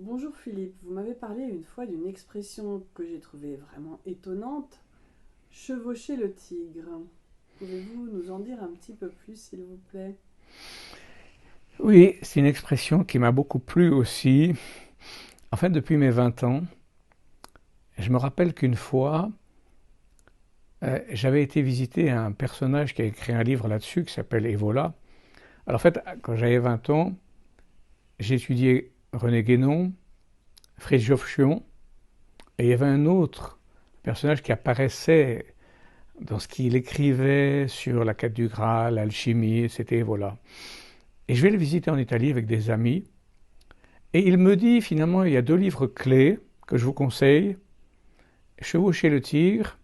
Bonjour Philippe, vous m'avez parlé une fois d'une expression que j'ai trouvée vraiment étonnante, chevaucher le tigre. Pouvez-vous nous en dire un petit peu plus, s'il vous plaît? Oui, c'est une expression qui m'a beaucoup plu aussi. En fait, depuis mes 20 ans, je me rappelle qu'une fois, j'avais été visiter un personnage qui a écrit un livre là-dessus qui s'appelle Evola. Alors en fait, quand j'avais 20 ans, j'ai étudié René Guénon, Fridtjof Schuon, et il y avait un autre personnage qui apparaissait dans ce qu'il écrivait sur la quête du Graal, l'alchimie, c'était Evola. Et je vais le visiter en Italie avec des amis, et il me dit finalement, il y a deux livres clés que je vous conseille, Chevaucher le tigre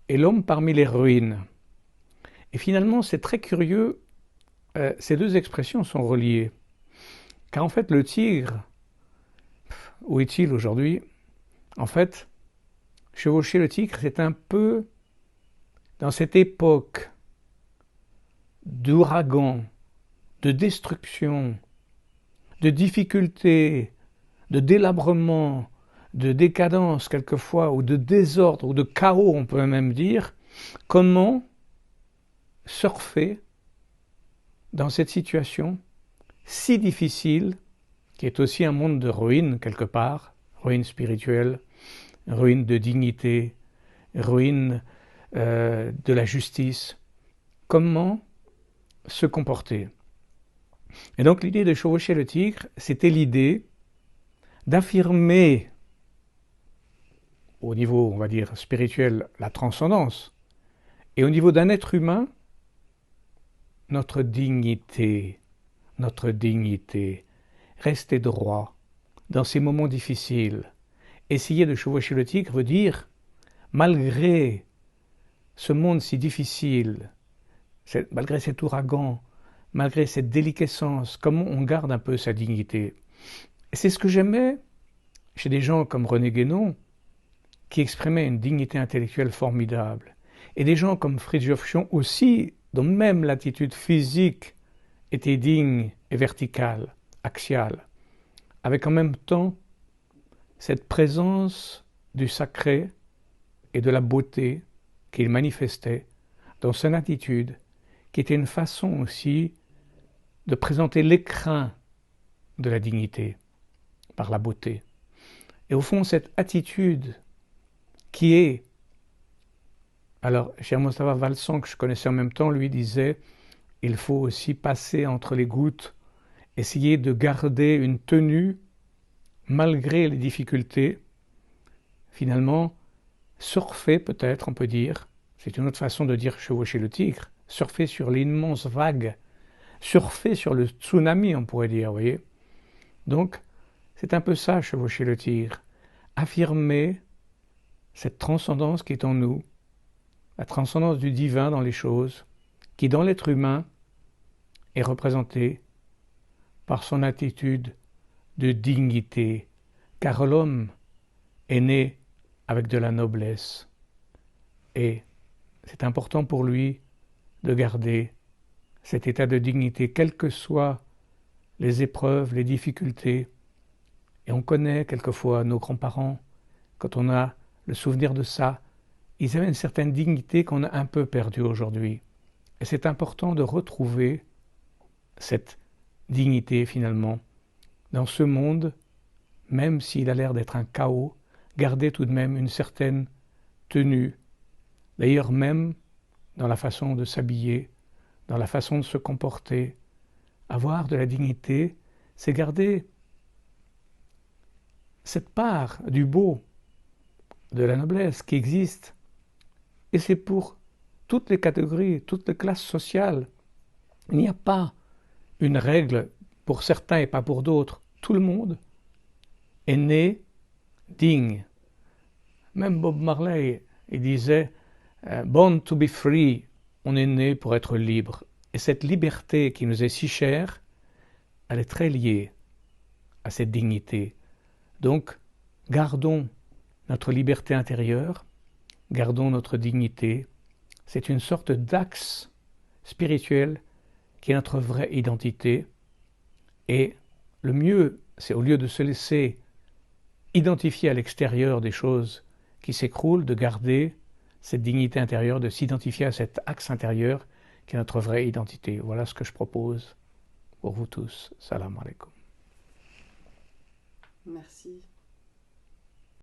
et l'homme parmi les ruines. Et finalement, c'est très curieux, ces deux expressions sont reliées. Car en fait, le tigre, où est-il aujourd'hui? En fait, chevaucher le tigre, c'est un peu dans cette époque d'ouragan, de destruction, de difficulté, de délabrement, de décadence quelquefois, ou de désordre, ou de chaos, on peut même dire, comment surfer dans cette situation si difficile qui est aussi un monde de ruines quelque part, ruines spirituelles, ruines de dignité, ruines de la justice. Comment se comporter? Et donc l'idée de chevaucher le tigre, c'était l'idée d'affirmer au niveau, on va dire, spirituel, la transcendance, et au niveau d'un être humain, notre dignité, notre dignité. Rester droit dans ces moments difficiles. Essayer de chevaucher le tigre veut dire, malgré ce monde si difficile, malgré cet ouragan, malgré cette déliquescence, comment on garde un peu sa dignité. Et c'est ce que j'aimais chez des gens comme René Guénon, qui exprimaient une dignité intellectuelle formidable, et des gens comme Fridtjof Schuon aussi, dont même l'attitude physique était digne et verticale, axiale, avec en même temps cette présence du sacré et de la beauté qu'il manifestait dans son attitude, qui était une façon aussi de présenter l'écrin de la dignité par la beauté. Et au fond, cette attitude qui est... Alors, cher Mostafa Valsan, que je connaissais en même temps, lui disait, il faut aussi passer entre les gouttes, essayer de garder une tenue malgré les difficultés. Finalement, surfer peut-être, on peut dire, c'est une autre façon de dire chevaucher le tigre, surfer sur l'immense vague, surfer sur le tsunami, on pourrait dire, vous voyez. Donc, c'est un peu ça, chevaucher le tigre. Affirmer cette transcendance qui est en nous, la transcendance du divin dans les choses, qui dans l'être humain est représentée par son attitude de dignité, car l'homme est né avec de la noblesse. Et c'est important pour lui de garder cet état de dignité, quelles que soient les épreuves, les difficultés. Et on connaît quelquefois nos grands-parents, quand on a le souvenir de ça, ils avaient une certaine dignité qu'on a un peu perdue aujourd'hui. Et c'est important de retrouver cette dignité finalement dans ce monde, même s'il a l'air d'être un chaos, garder tout de même une certaine tenue. D'ailleurs même dans la façon de s'habiller, dans la façon de se comporter. Avoir de la dignité, c'est garder cette part du beau, de la noblesse qui existe. Et c'est pour toutes les catégories, toutes les classes sociales. Il n'y a pas une règle pour certains et pas pour d'autres. Tout le monde est né digne. Même Bob Marley, il disait Born to be free, on est né pour être libre. Et cette liberté qui nous est si chère, elle est très liée à cette dignité. Donc, gardons notre liberté intérieure, gardons notre dignité. C'est une sorte d'axe spirituel qui est notre vraie identité. Et le mieux, c'est au lieu de se laisser identifier à l'extérieur des choses qui s'écroulent, de garder cette dignité intérieure, de s'identifier à cet axe intérieur qui est notre vraie identité. Voilà ce que je propose pour vous tous. Salam alaikum. Merci.